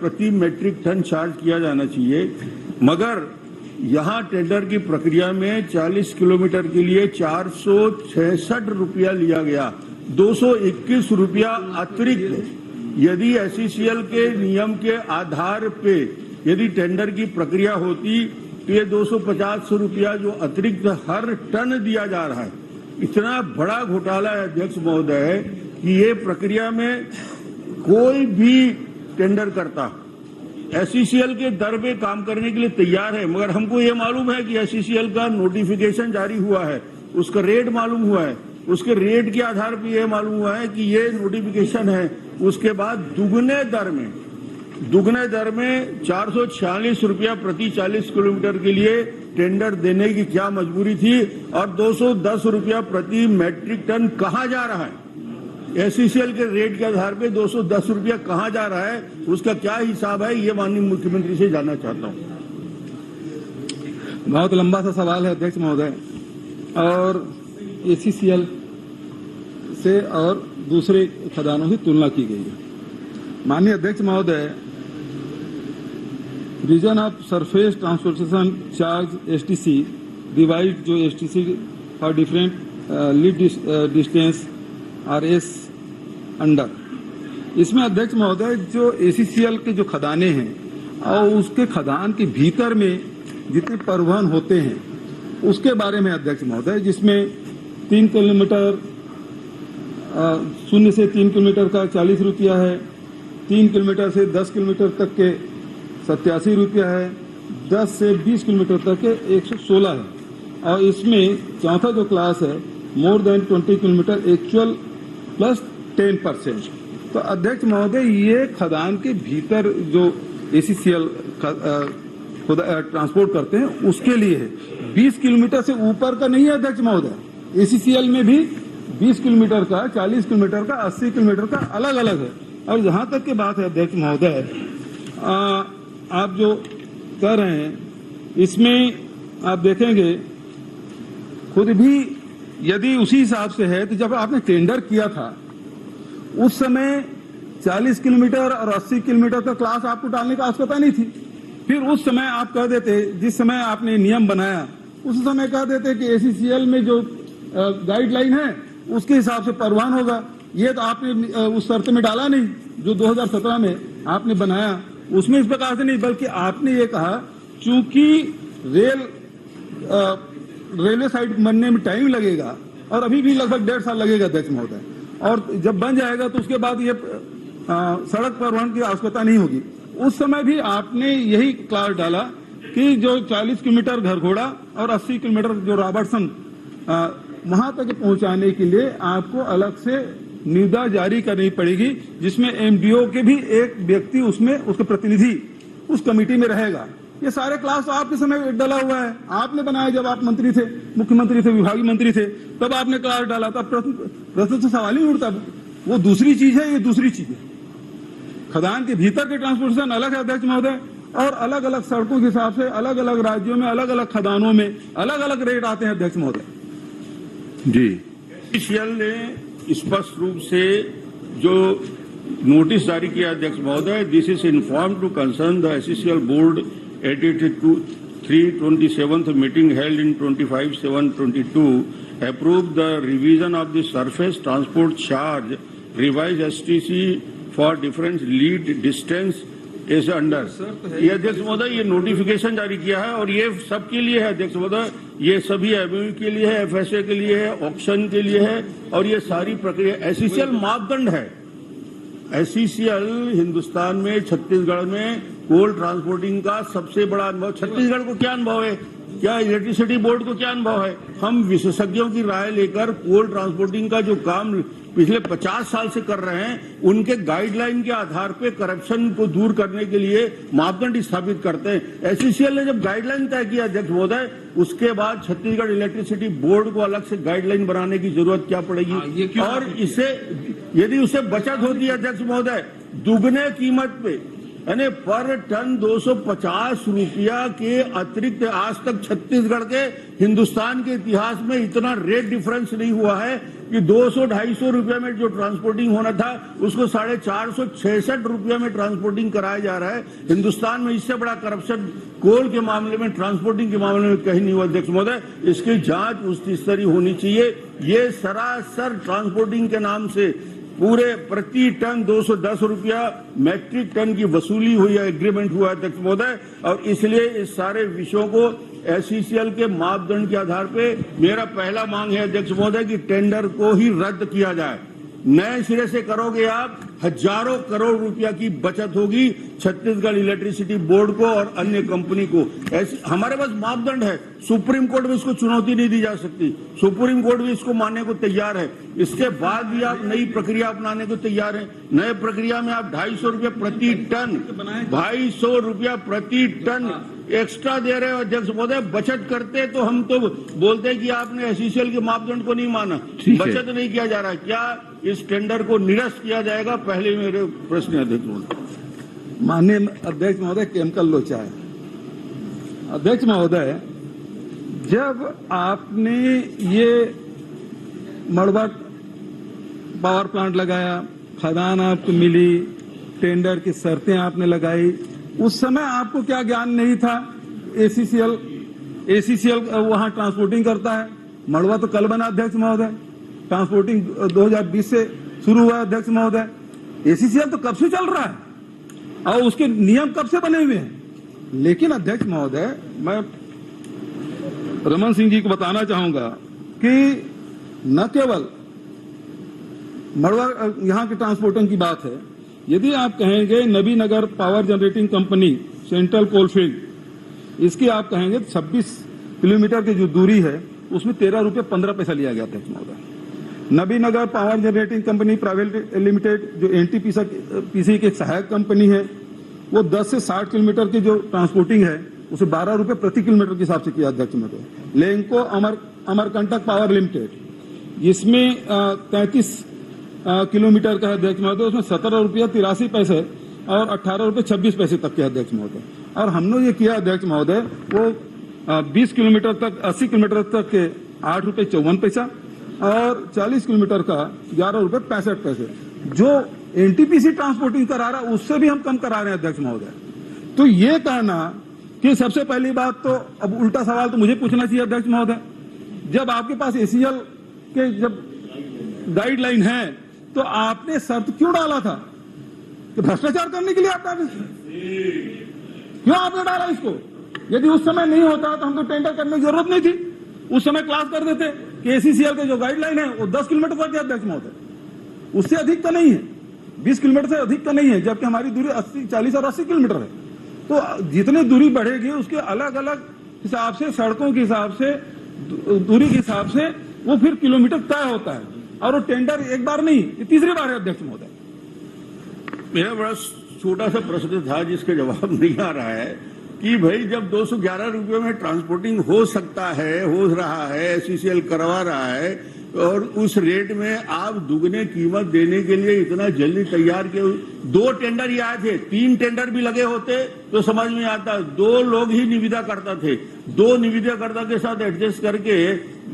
प्रति metric ton charge किया जाना चाहिए, मगर यहाँ टेंडर की प्रक्रिया में 40 किलोमीटर के लिए 466 रुपया लिया गया, 221 रुपया अतिरिक्त। यदि एसईसीएल के नियम के आधार पे यदि टेंडर की प्रक्रिया होती तो ये 250 रुपया जो अतिरिक्त हर टन दिया जा रहा है, इतना बड़ा घोटाला है अध्यक्ष महोदय कि ये प्रक्रिया में कोई भी टेंडर करता एसईसीएल के दर पे काम करने के लिए तैयार है, मगर हमको ये मालूम है कि एसईसीएल का नोटिफिकेशन जारी हुआ है, उसका रेट मालूम हुआ है, उसके रेट के आधार पे ये मालूम हुआ है कि ये नोटिफिकेशन है, उसके बाद दुगने दर में 446 रुपया प्रति 40 किलोमीटर के लिए टेंडर देने की क्या मजबूरी थी, और 210 रुपया प्रति मैट्रिक टन कहाँ जा रहा है? एसईसीएल के रेट के आधार पे 210 रुपया कहाँ जा रहा है, उसका क्या हिसाब है, ये माननीय मुख्यमंत्री से जानना चाहता हूँ। बहुत लंबा सा सवाल है अध्यक्ष महोदय, और एसईसीएल से और दूसरे खदानों की तुलना की गई है। माननीय अध्यक्ष महोदय, reason of surface transportation charge STC divide जो STC for different lead distance are as under, इसमें अध्यक्ष महोदय जो एसईसीएल के जो खदाने हैं और उसके खदान के भीतर में जितने परिवहन होते हैं उसके बारे में अध्यक्ष महोदय, जिसमें 3 किलोमीटर 0 से 3 किलोमीटर का 40 रुपया है, 3 किलोमीटर से 10 किलोमीटर तक के 87 रुपया है, 10 से 20 किलोमीटर तक के 116 है, और इसमें चौथा जो क्लास है more than 20 kilometre actual plus 10%। तो अध्यक्ष महोदय, ये खदान के भीतर जो एसईसीएल ट्रांसपोर्ट करते हैं उसके लिए है, 20 किलोमीटर से ऊपर का नहीं है अध्यक्ष महोदय। एसईसीएल में भी 20 किलोमीटर का, 40 किलोमीटर का, 80 किलोमीटर का अलग अलग है। और जहां तक की बात है अध्यक्ष महोदय, आप जो कर रहे हैं इसमें आप देखेंगे खुद भी, यदि उसी हिसाब से है तो जब आपने टेंडर किया था उस समय 40 किलोमीटर और 80 किलोमीटर का क्लास आपको डालने की आवश्यकता नहीं थी। फिर उस समय आप कह देते, जिस समय आपने नियम बनाया उस समय कह देते कि एसईसीएल में जो गाइडलाइन है उसके हिसाब से परिवहन होगा। ये तो आपने उस शर्त में डाला नहीं जो 2017 में आपने बनाया, उसमें इस प्रकार से नहीं, बल्कि आपने ये कहा चूंकि रेलवे साइड बनने में टाइम लगेगा और अभी भी लगभग 1.5 साल लगेगा अध्यक्ष महोदय, और जब बन जाएगा तो उसके बाद ये सड़क परिवहन की आवश्यकता नहीं होगी। उस समय भी आपने यही क्लास डाला कि जो 40 किलोमीटर घरघोड़ा और 80 किलोमीटर जो रॉबर्टसन वहां तक पहुंचाने के लिए आपको अलग से निविदा जारी करनी पड़ेगी, जिसमें एमडीओ के भी एक व्यक्ति उसमें उसका प्रतिनिधि उस कमेटी में रहेगा। ये सारे क्लास तो आपके समय डाला हुआ है, आपने बनाया जब आप मंत्री थे, मुख्यमंत्री थे, विभागीय मंत्री थे, तब आपने क्लास डाला था। प्रश्न से सवाल ही नहीं उठता। वो दूसरी चीज है, ये दूसरी चीज है। खदान के भीतर के ट्रांसपोर्टेशन अलग है अध्यक्ष महोदय, और अलग अलग सड़कों के हिसाब से अलग अलग राज्यों में अलग अलग खदानों में अलग अलग रेट आते हैं अध्यक्ष महोदय। जी, एसईसीएल ने स्पष्ट रूप से जो नोटिस जारी किया अध्यक्ष महोदय, this is inform to concern the SECL board at its 327th meeting held in 25/7/22 approved the revision of the surface transport charge revised STC for different lead distance is under। ये अध्यक्ष महोदय, ये notification जारी किया है और ये सबके लिए है अध्यक्ष महोदय, ये सभी एमओयू के लिए है, एफएसए के लिए है, ऑक्शन के लिए है, और ये सारी प्रक्रिया एसईसीएल मापदंड है। एसईसीएल हिंदुस्तान में, छत्तीसगढ़ में कोल ट्रांसपोर्टिंग का सबसे बड़ा अनुभव। छत्तीसगढ़ को क्या अनुभव है, क्या इलेक्ट्रिसिटी बोर्ड को क्या अनुभव है? हम विशेषज्ञों की राय लेकर कोल ट्रांसपोर्टिंग का जो काम पिछले 50 साल से कर रहे हैं, उनके गाइडलाइन के आधार पे करप्शन को दूर करने के लिए मापदंड स्थापित करते हैं। एसईसीएल ने जब गाइडलाइन तय किया अध्यक्ष महोदय, उसके बाद छत्तीसगढ़ इलेक्ट्रिसिटी बोर्ड को अलग से गाइडलाइन बनाने की जरूरत क्या पड़ेगी? और इससे यदि उसे बचत होती है अध्यक्ष महोदय, दुगने कीमत पे यानी पर टन 250 रुपया के अतिरिक्त आज तक छत्तीसगढ़ के हिंदुस्तान के इतिहास में इतना रेट डिफरेंस नहीं हुआ है कि 200-250 रुपये में जो ट्रांसपोर्टिंग होना था उसको 466 रुपये में ट्रांसपोर्टिंग कराया जा रहा है। हिंदुस्तान में इससे बड़ा करप्शन कोल के मामले में, ट्रांसपोर्टिंग के मामले में कहीं नहीं हुआ। अध्यक्ष महोदय, इसकी जांच उच्च स्तरीय होनी चाहिए। ये सरासर ट्रांसपोर्टिंग के नाम से पूरे प्रति टन 210 रुपया मैट्रिक टन की वसूली हुई है, एग्रीमेंट हुआ है अध्यक्ष महोदय। और इसलिए इस सारे विषयों को एसईसीएल के मापदंड के आधार पे मेरा पहला मांग है अध्यक्ष महोदय कि टेंडर को ही रद्द किया जाए। नए सिरे से करोगे आप, हजारों करोड़ रुपया की बचत होगी छत्तीसगढ़ इलेक्ट्रिसिटी बोर्ड को और अन्य कंपनी को। ऐसे हमारे पास मापदंड है, सुप्रीम कोर्ट में इसको चुनौती नहीं दी जा सकती, सुप्रीम कोर्ट भी इसको मानने को तैयार है। इसके बाद भी आप नई प्रक्रिया अपनाने को तैयार है। नए प्रक्रिया में आप 250 रुपया प्रति टन, 250 रुपया प्रति टन एक्स्ट्रा दे रहे हो अध्यक्ष महोदय। बचत करते तो हम तो बोलते हैं कि आपने एसईसीएल के मापदंड को नहीं माना, बचत नहीं किया जा रहा। क्या इस टेंडर को निरस्त किया जाएगा? पहले मेरे प्रश्न है अध्यक्ष महोदय। माननीय अध्यक्ष महोदय, केमिकल लोचा है। अध्यक्ष महोदय, जब आपने ये मड़वा पावर प्लांट लगाया, खदान आपको मिली, टेंडर की शर्तें आपने लगाई, उस समय आपको क्या ज्ञान नहीं था? एसीसीएल वहां ट्रांसपोर्टिंग करता है। मड़वा तो कल बना अध्यक्ष महोदय, ट्रांसपोर्टिंग 2020 से शुरू हुआ अध्यक्ष महोदय। एसीसीएल तो कब से चल रहा है और उसके नियम कब से बने हुए हैं। लेकिन अध्यक्ष महोदय, मैं रमन सिंह जी को बताना चाहूंगा कि न केवल मड़वा यहाँ की ट्रांसपोर्टिंग की बात है, यदि आप कहेंगे Nabinagar power generating company central coalfield, इसकी आप कहेंगे 26 किलोमीटर की जो दूरी है उसमें 13 रुपये 15 पैसा लिया गया था महोदय। Nabinagar power generating company private limited जो एनटीपीसी की एक सहायक कंपनी है, वो 10 से 60 किलोमीटर की जो ट्रांसपोर्टिंग है उसे 12 रुपये प्रति किलोमीटर के हिसाब से किया अध्यक्ष महोदय। लेंको अमरकंटक पावर लिमिटेड, जिसमें 33 किलोमीटर का अध्यक्ष महोदय, उसमें 17 रुपया 83 पैसे और 18 रुपये 26 पैसे तक के अध्यक्ष महोदय। और हमने ये किया अध्यक्ष महोदय, वो 20 किलोमीटर तक, 80 किलोमीटर तक के 8 रुपये 54 पैसा और 40 किलोमीटर का 11 रुपये 65 पैसे। जो एनटीपीसी ट्रांसपोर्टिंग करा रहा है उससे भी हम कम करा रहे हैं अध्यक्ष महोदय। तो ये कहना कि सबसे पहली बात तो, अब उल्टा सवाल तो मुझे पूछना चाहिए अध्यक्ष महोदय, जब आपके पास एसीएल के जब गाइडलाइन है तो आपने शर्त क्यों डाला था कि भ्रष्टाचार करने के लिए आपने क्यों आपने डाला इसको? यदि उस समय नहीं होता तो हमको टेंडर करने की जरूरत नहीं थी। उस समय क्लास कर देते कि एसीसीएल के जो गाइडलाइन है वो 10 किलोमीटर तक है अध्यक्ष महोदय, उससे अधिक का नहीं है, 20 किलोमीटर से अधिक का नहीं है, जबकि हमारी दूरी 80, 40 और 80 किलोमीटर है। तो जितनी दूरी बढ़ेगी उसके अलग अलग हिसाब से, सड़कों के हिसाब से, दूरी के हिसाब से वो फिर किलोमीटर तय होता है। और वो टेंडर एक बार नहीं, ये तीसरी बार है अध्यक्ष महोदय। मेरा बड़ा छोटा सा प्रश्न था जिसका जवाब नहीं आ रहा है कि भाई जब 211 रुपये में ट्रांसपोर्टिंग हो सकता है, हो रहा है, एसईसीएल करवा रहा है, और उस रेट में आप दुगने कीमत देने के लिए इतना जल्दी तैयार किए। 2 टेंडर ही आए थे, 3 टेंडर भी लगे होते तो समझ में आता। 2 लोग ही निविदा करता थे, 2 निविदाकर्ता के साथ एडजस्ट करके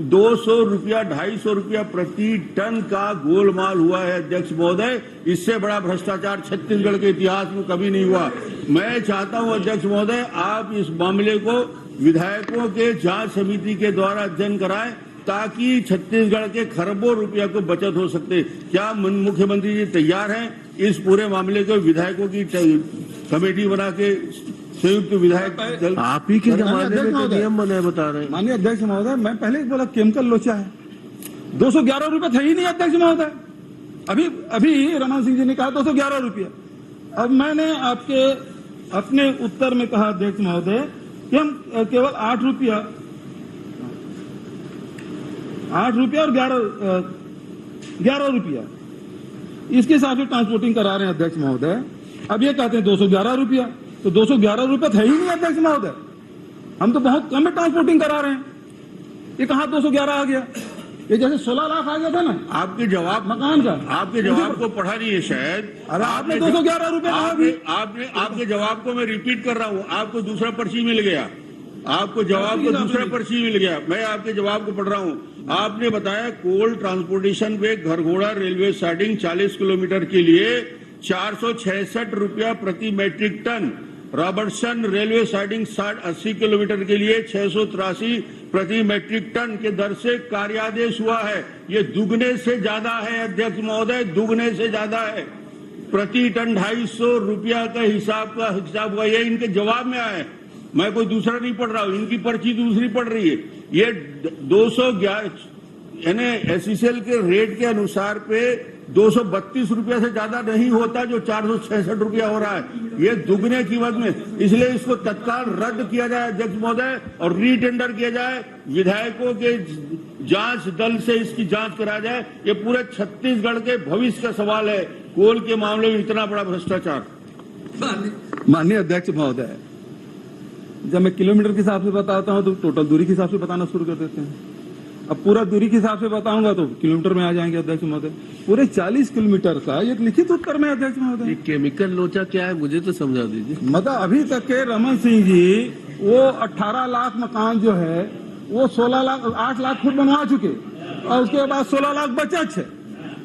200 रुपया 250 रुपया प्रति टन का गोलमाल हुआ है अध्यक्ष महोदय। इससे बड़ा भ्रष्टाचार छत्तीसगढ़ के इतिहास में कभी नहीं हुआ। मैं चाहता हूं अध्यक्ष महोदय, आप इस मामले को विधायकों के जांच समिति के द्वारा अध्ययन कराएं ताकि छत्तीसगढ़ के खरबों रुपया को बचत हो सकते। क्या मुख्यमंत्री जी तैयार हैं इस पूरे मामले को विधायकों की कमेटी बना के संयुक्त विधायक दल? आप ही के जमाने में तो नियम बने बता रहे हैं। माननीय अध्यक्ष महोदय, मैं पहले ही बोला केमिकल लोचा है, 211 रुपये थे ही नहीं अध्यक्ष महोदय। अभी रमन सिंह जी ने कहा 211 रुपया। अब मैंने आपके अपने उत्तर में कहा अध्यक्ष महोदय कि हम केवल 8 रुपया और 11 रुपया इसके हिसाब से ट्रांसपोर्टिंग करा रहे हैं अध्यक्ष महोदय। अब ये कहते हैं 211 रुपया, तो 211 रुपये थे ही नहीं अध्यक्ष महोदय। हम तो बहुत कम में ट्रांसपोर्टिंग करा रहे हैं, ये कहां 211 आ गया? ये जैसे 16 लाख आ गया था ना आपके जवाब मकान का, आपके जवाब को पढ़ा नहीं है शायद। अरे आपने 211 रुपए कहा अभी। आपने आपके जवाब को मैं रिपीट कर रहा हूँ, आपको दूसरा पर्ची मिल गया, आपको जवाब को दूसरा पर्ची मिल गया। मैं आपके जवाब को पढ़ रहा हूँ। आपने बताया कोल ट्रांसपोर्टेशन पे घरघोड़ा रेलवे साइडिंग 40 किलोमीटर के लिए 466 रुपया प्रति metric ton, Robertson railway siding 80 kilometre के लिए 683 प्रति मैट्रिक टन के दर से कार्यादेश हुआ है। ये दुगने से ज्यादा है अध्यक्ष महोदय, दुगने से ज्यादा है। प्रति टन 250 रुपया का हिसाब हुआ। ये इनके जवाब में आया है, मैं कोई दूसरा नहीं पढ़ रहा हूँ, इनकी पर्ची दूसरी पढ़ रही है। ये 211 यानी एसईसीएल के रेट के अनुसार पे 232 रुपया से ज्यादा नहीं होता, जो 466 रुपया हो रहा है। ये दुगने कीमत में, इसलिए इसको तत्काल रद्द किया जाए अध्यक्ष महोदय और रीटेंडर किया जाए। विधायकों के जांच दल से इसकी जांच कराया जाए। ये पूरे छत्तीसगढ़ के भविष्य का सवाल है, कोल के मामले में इतना बड़ा भ्रष्टाचार। माननीय अध्यक्ष महोदय, जब मैं किलोमीटर के हिसाब से बताता हूं तो टोटल दूरी के हिसाब से बताना शुरू कर देते हैं। अब पूरा दूरी के हिसाब से बताऊंगा तो किलोमीटर में आ जाएंगे अध्यक्ष महोदय। पूरे 40 किलोमीटर का एक लिखित उत्तर में अध्यक्ष महोदय। ये केमिकल लोचा क्या है मुझे तो समझा दीजिए। मतलब अभी तक के रमन सिंह जी वो 18 लाख मकान जो है वो 8 लाख फुट बनवा चुके और उसके बाद 16 लाख बचा है।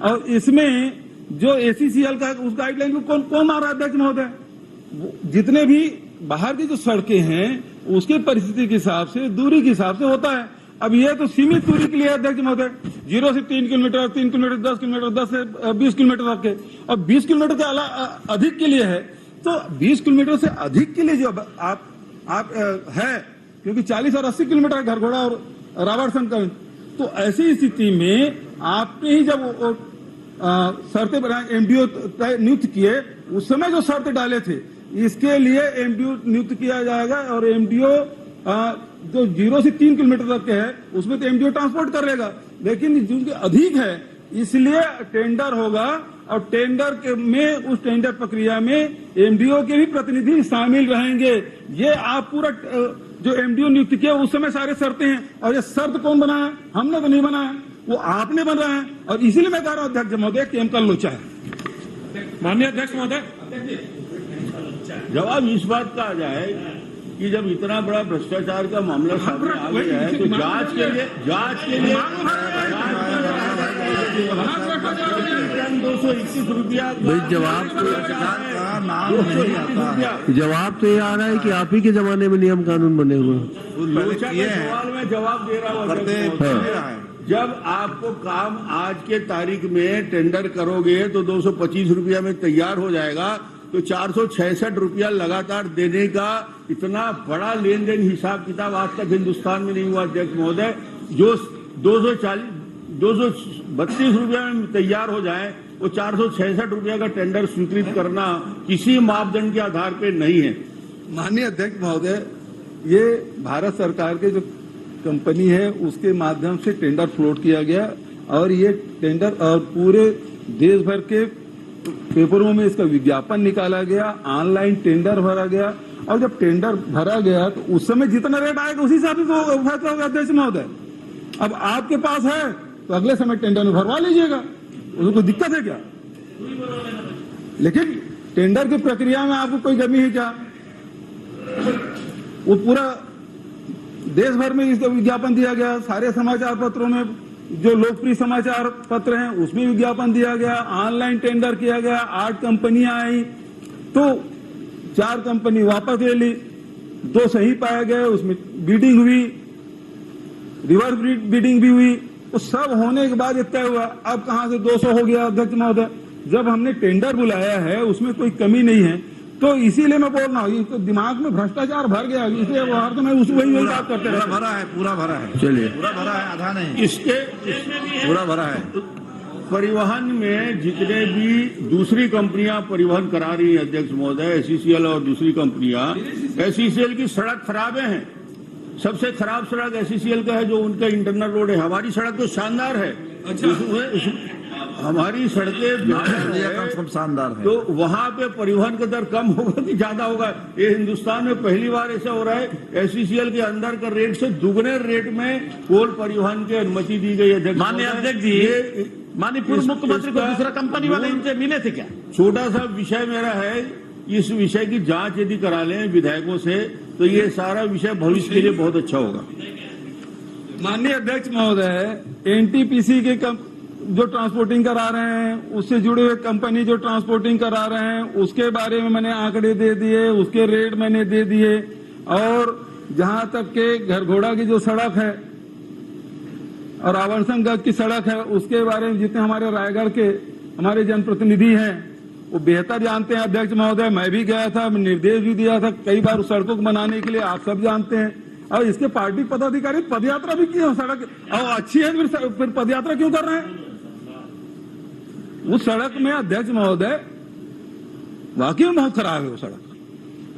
और इसमें जो एसीसीएल का उस गाइडलाइन को कौन मार रहा है अध्यक्ष महोदय? जितने भी बाहर की जो सड़कें हैं उसके परिस्थिति के हिसाब से, दूरी के हिसाब से होता है। अब ये तो सीमित दूरी के लिए अध्यक्ष महोदय, 0 से 3 किलोमीटर, 3 किलोमीटर, 10 किलोमीटर, 10 से 20 किलोमीटर तक के, और 20 किलोमीटर के अधिक के लिए है। तो 20 किलोमीटर से अधिक के लिए जो आप है, क्योंकि 40 और 80 किलोमीटर घरघोड़ा और रॉबर्टसन का, तो ऐसी स्थिति में आपने ही जब शर्तें बनाए, एमडीओ नियुक्त किए, उस समय जो शर्त डाले थे, इसके लिए एमडीओ नियुक्त किया जाएगा और एमडीओ जो 0 से 3 किलोमीटर तक के है उसमें तो एमडीओ ट्रांसपोर्ट कर लेगा, लेकिन जिनके अधिक है इसलिए टेंडर होगा और टेंडर में, उस टेंडर प्रक्रिया में एमडीओ के भी प्रतिनिधि शामिल रहेंगे। ये आप पूरा जो एमडीओ नियुक्त किया उस समय सारे शर्तें हैं, और ये शर्त कौन बनाया? हमने तो नहीं बनाया, वो आपने बनाया है। और इसीलिए मैं कह रहा हूं अध्यक्ष महोदय केमिकल लोचा है। माननीय अध्यक्ष महोदय, जवाब इस बात का आ जाए कि जब इतना बड़ा भ्रष्टाचार का मामला सामने आ गया है तो जांच के लिए 221 रुपया जवाब तो ये आ रहा है कि आप ही के जमाने में नियम कानून बने हुए हैं। लोचा के सवाल में जवाब दे रहा हूँ। जब आपको काम आज के तारीख में टेंडर करोगे तो 225 रुपया में तैयार हो जाएगा, तो 466 रुपया लगातार देने का इतना बड़ा लेन देन हिसाब किताब आज तक हिंदुस्तान में नहीं हुआ अध्यक्ष महोदय। जो 232 रुपया में तैयार हो जाए, वो 466 रुपया का टेंडर स्वीकृत करना किसी मापदंड के आधार पर नहीं है। माननीय अध्यक्ष महोदय, ये भारत सरकार के जो कंपनी है उसके माध्यम से टेंडर फ्लोट किया गया और ये टेंडर और पूरे देश भर के पेपरों में इसका विज्ञापन निकाला गया, ऑनलाइन टेंडर भरा गया, और जब टेंडर भरा गया तो उस समय जितना रेट आएगा उसी हिसाब से तो फैसला होगा अध्यक्ष महोदय। अब आपके पास है तो अगले समय टेंडर में भरवा लीजिएगा, उसको कोई दिक्कत है क्या? लेकिन टेंडर की प्रक्रिया में आपको कोई कमी है क्या? वो पूरा देश भर में इसका विज्ञापन दिया गया, सारे समाचार पत्रों में, जो लोकप्रिय समाचार पत्र हैं उसमें विज्ञापन दिया गया, ऑनलाइन टेंडर किया गया, 8 कंपनियां आई, तो 4 कंपनी वापस ले ली, 2 सही पाए गए, उसमें बीडिंग हुई, रिवर्स बीडिंग भी हुई। वो सब होने के बाद तय हुआ। अब कहां से 200 हो गया अध्यक्ष महोदय? जब हमने टेंडर बुलाया है उसमें कोई कमी नहीं है, तो इसीलिए मैं बोल रहा हूँ, तो दिमाग में भ्रष्टाचार भर गया, इसलिए हर समय वही बात करते हैं। भरा है, पूरा भरा है, चलिए पूरा भरा है, आधा नहीं, इसके पूरा भरा है। परिवहन में जितने भी दूसरी कंपनियां परिवहन करा रही हैं अध्यक्ष महोदय, एसईसीएल और दूसरी कंपनियां, एसईसीएल की सड़क खराब है। सबसे खराब सड़क एसईसीएल का है, जो उनका इंटरनल रोड है। हमारी सड़क तो शानदार है। हमारी सड़कें बेहतर है, सब शानदार है। तो वहां पे परिवहन का दर कम होगा कि ज्यादा होगा? ये हिंदुस्तान में पहली बार ऐसा हो रहा है, एससीसीएल के अंदर का रेट से दुगने रेट में कोल परिवहन की अनुमति दी गई है। माननीय अध्यक्ष जी, माननीय पूर्व मुख्यमंत्री को दूसरा कंपनी वाले इनसे मिले थे क्या? छोटा सा विषय मेरा है, इस विषय की जांच यदि करा लें विधायकों से तो ये सारा विषय भविष्य के लिए बहुत अच्छा होगा। माननीय अध्यक्ष महोदय, एनटीपीसी के जो ट्रांसपोर्टिंग करा रहे हैं, उससे जुड़े हुए कंपनी जो ट्रांसपोर्टिंग करा रहे हैं, उसके बारे में मैंने आंकड़े दे दिए, उसके रेट मैंने दे दिए। और जहां तक के घरघोड़ा की जो सड़क है और आवर्सनगंज की सड़क है, उसके बारे में जितने हमारे रायगढ़ के हमारे जनप्रतिनिधि हैं वो बेहतर जानते हैं। अध्यक्ष महोदय, मैं भी गया था, मैं निर्देश भी दिया था कई बार उस सड़कों को बनाने के लिए, आप सब जानते हैं। और इसके पार्टी पदाधिकारी पदयात्रा भी की है सड़क, और अच्छी है, फिर पदयात्रा क्यों कर रहे हैं उस सड़क में? अध्यक्ष महोदय, वाकई में बहुत खराब है वो सड़क,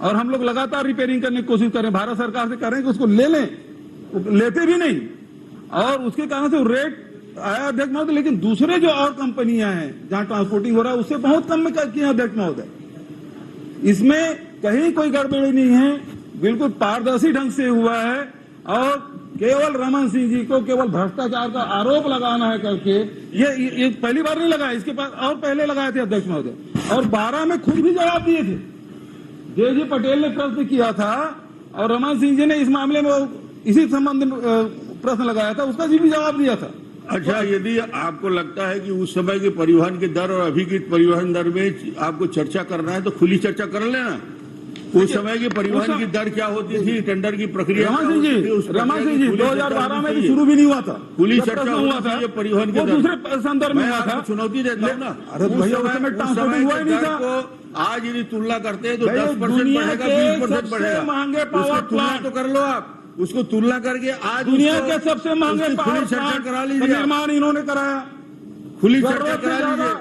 और हम लोग लगातार रिपेयरिंग करने की कोशिश करें, भारत सरकार से करें कि उसको ले लें, लेते भी नहीं, और उसके कारण से रेट आया अध्यक्ष महोदय। लेकिन दूसरे जो और कंपनियां हैं जहां ट्रांसपोर्टिंग हो रहा है, उससे बहुत कम में किए अध्यक्ष महोदय। इसमें कहीं कोई गड़बड़ी नहीं है, बिल्कुल पारदर्शी ढंग से हुआ है। और केवल रमन सिंह जी को केवल भ्रष्टाचार का आरोप लगाना है करके, ये पहली बार नहीं लगाया, इसके पास और पहले लगाए थे अध्यक्ष महोदय, और 12 में खुद भी जवाब दिए थे। देवजी पटेल ने प्रश्न किया था और रमन सिंह जी ने इस मामले में इसी संबंध में प्रश्न लगाया था, उसका जी भी जवाब दिया था। अच्छा, यदि आपको लगता है कि उस समय के परिवहन के दर और अभी की परिवहन दर में आपको चर्चा करना है तो खुली चर्चा कर लेना। उस समय की परिवहन की दर क्या होती थी, टेंडर की प्रक्रिया? रमन सिंह जी 2012 में भी शुरू भी नहीं हुआ था, खुली चर्चा हुआ था, परिवहन के दूसरे संदर्भ में हुआ था। चुनौती देता हूँ ना, अरे भैया उस समय ट्रांसपोर्टिंग हुआ ही नहीं था। आज यदि तुलना करते हैं तो 10% बढ़ेगा, 20% बढ़ेगा, महंगे पावर प्लांट तो कर लो आप, उसको तुलना करके आज दुनिया के सबसे महंगे पावर चर्चा करा प्लांट लीजिए, निर्माण इन्होंने कराया, खुली चर्चा करा लीजिए।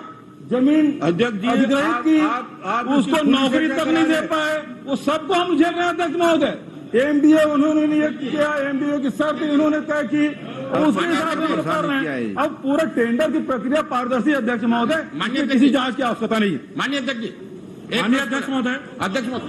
जमीन अध्यक्ष जी अधिग्रहित की, उसको नौकरी तक नहीं दे पाए, वो सबको हम झेल रहे हैं अध्यक्ष महोदय। एमडीए उन्होंने नियुक्त किया, एमडीए की शर्त इन्होंने तय की, उसके हिसाब से कर रहे हैं। अब पूरा टेंडर की प्रक्रिया पारदर्शी अध्यक्ष महोदय, किसी जांच की आवश्यकता नहीं है। माननीय अध्यक्ष जी, माननीय अध्यक्ष महोदय, अध्यक्ष महोदय,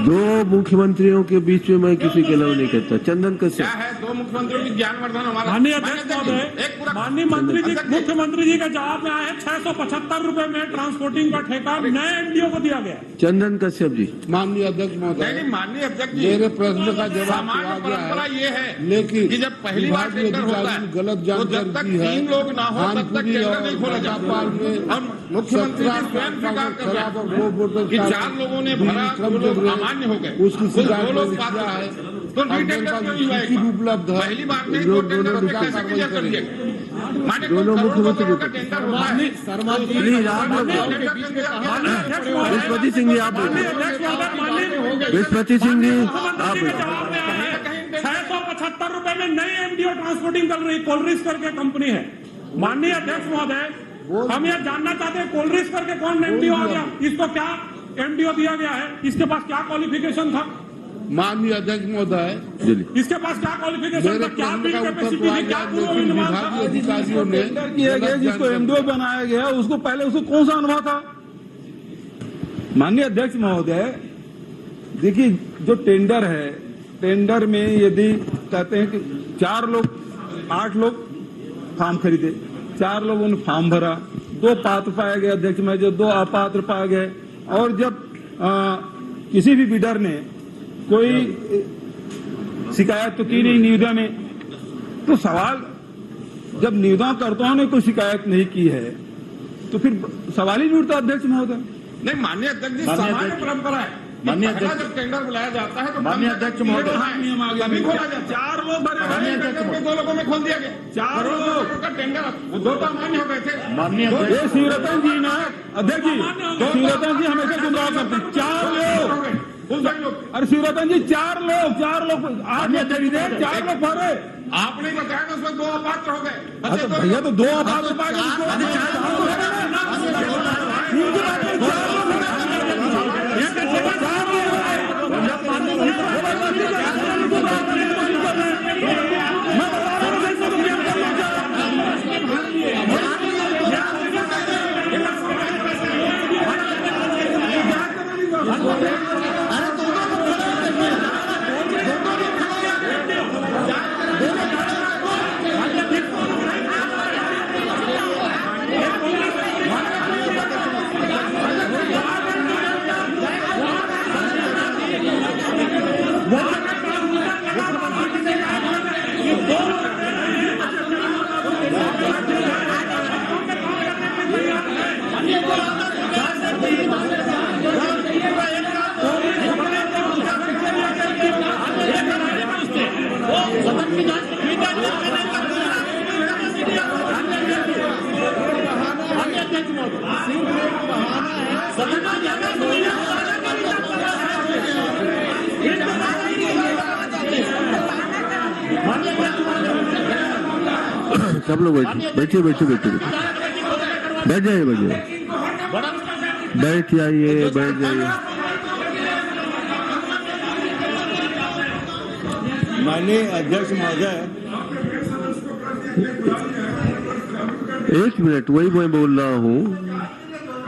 दो मुख्यमंत्रियों के बीच में मैं किसी के नाम नहीं कहता। चंदन क्या कश्यप। है, दो मुख्यमंत्रियों की ज्ञानवर्धन हमारा। माननीय अध्यक्ष महोदय, एक पूरा माननीय मंत्री जी, मुख्यमंत्री जी का जवाब में आया है 675 रुपए में ट्रांसपोर्टिंग का ठेका नए एमडीओ को दिया गया। चंदन कश्यप जी। माननीय अध्यक्ष महोदय, नहीं, माननीय अध्यक्ष जी, मेरे प्रश्न का जवाब सामान्य दिया गया परंपरा है, ये है लेकिन कि जब पहली बार विभागीय टेंडर होता अधिकारी है गलत तो जब तक जानकारी दी है। 3 लोग ना हो तब तक कानपुरी टेंडर नहीं खोला और जाता। और मुख्यमंत्री जी स्वयं स्वीकार कर रहे हैं कि 4 लोगों ने भरा, 2 लोग अमान्य हो गए, उसकी कुल 2 शिकायत लोग किया पात्र है, थे। तो रीटेंडर क्यों हुआ एक बार? उपलब्ध है, पहली बार में 2 टेंडर में कैसे क्लियर कर दिए? माने दोनों मुख्यमंत्री का टेंडर होता है। प्लीज आप लोग, विस्पति सिंह जी आप, विस्पति सिंह जी आप। 675 रुपए में नई एमडीओ ट्रांसपोर्टिंग कर रही कोलरिस करके कंपनी है। माननीय अध्यक्ष महोदय, हम यह जानना चाहते हैं कोलरिस करके कौन एमडीओ आ गया, इसको क्या एमडीओ दिया गया है, इसके पास क्या क्वालिफिकेशन था? माननीय अध्यक्ष महोदय, इसके पास क्या क्वालिफिकेशन मेरे था, क्या प्रश्न बिल का उत्तर कैपेसिटी तो आ थी, क्या गया, पूर्व लेकिन निर्माण विभागीय था? अधिकारियों ने टेंडर किया गया, जिसको एमडीओ बनाया गया, उसको पहले उसको कौन सा अनुभव था? माननीय अध्यक्ष महोदय, देखिए जो टेंडर है, टेंडर में यदि कहते हैं कि 4 लोग 8 लोग फॉर्म खरीदे, 4 लोगों ने फॉर्म भरा, 2 पात्र पाए गए अध्यक्ष में, जो 2 अपात्र पाए गए। और जब किसी भी बिडर ने कोई शिकायत तो की नहीं निविदा में, तो सवाल, जब निविदाकर्ताओं ने कोई शिकायत नहीं की है तो फिर सवाल ही नहीं उठता अध्यक्ष महोदय। नहीं, माननीय अध्यक्ष जी, सामान्य परंपरा है। माननीय पहला अध्यक्ष, जब टेंडर बुलाया जाता है तो माननीय अध्यक्ष महोदय, नियम आ गया, तभी खोला जाता है। 4 लोग भरे, माननीय अध्यक्ष महोदय, 2 लोगों में खोल दिया गया। 4 लोग का टेंडर, वो 2 तो अमान्य हो गए थे। माननीय दो- अध्यक्ष, ये शिवरतन जी ना अध्यक्ष जी, शिवरतन जी हमेशा गुमराह करते हैं। 4 लोग, फुल सही लोग। अरे शिवरतन जी 4 लोग 8 लोग खरीदे, 4 लोग भरे। आपने बताया ना उसमें 2 अपात्र हो गए। हाँ तो भैया तो 2 अपात्र पाए गए, सब लोग बैठिए बैठिए बैठिए बैठ जाइए बैठ जाइए बैठ जाइए। माननीय अध्यक्ष महोदय, एक मिनट, वही मैं बोल रहा हूँ।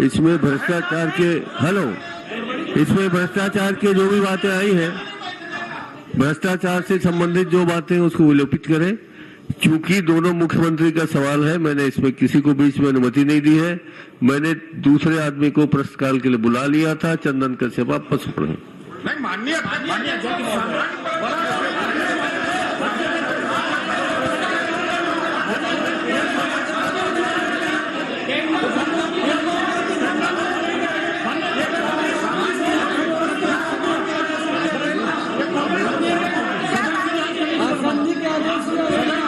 इसमें भ्रष्टाचार के इसमें भ्रष्टाचार के जो भी बातें आई हैं, भ्रष्टाचार से संबंधित जो बातें उसको विलोपित करें। चूंकि दोनों मुख्यमंत्री का सवाल है, मैंने इसमें किसी को बीच में अनुमति नहीं दी है। मैंने दूसरे आदमी को प्रश्नकाल के लिए बुला लिया था। चंदन कश्यप आप पसंद नहीं, माननीय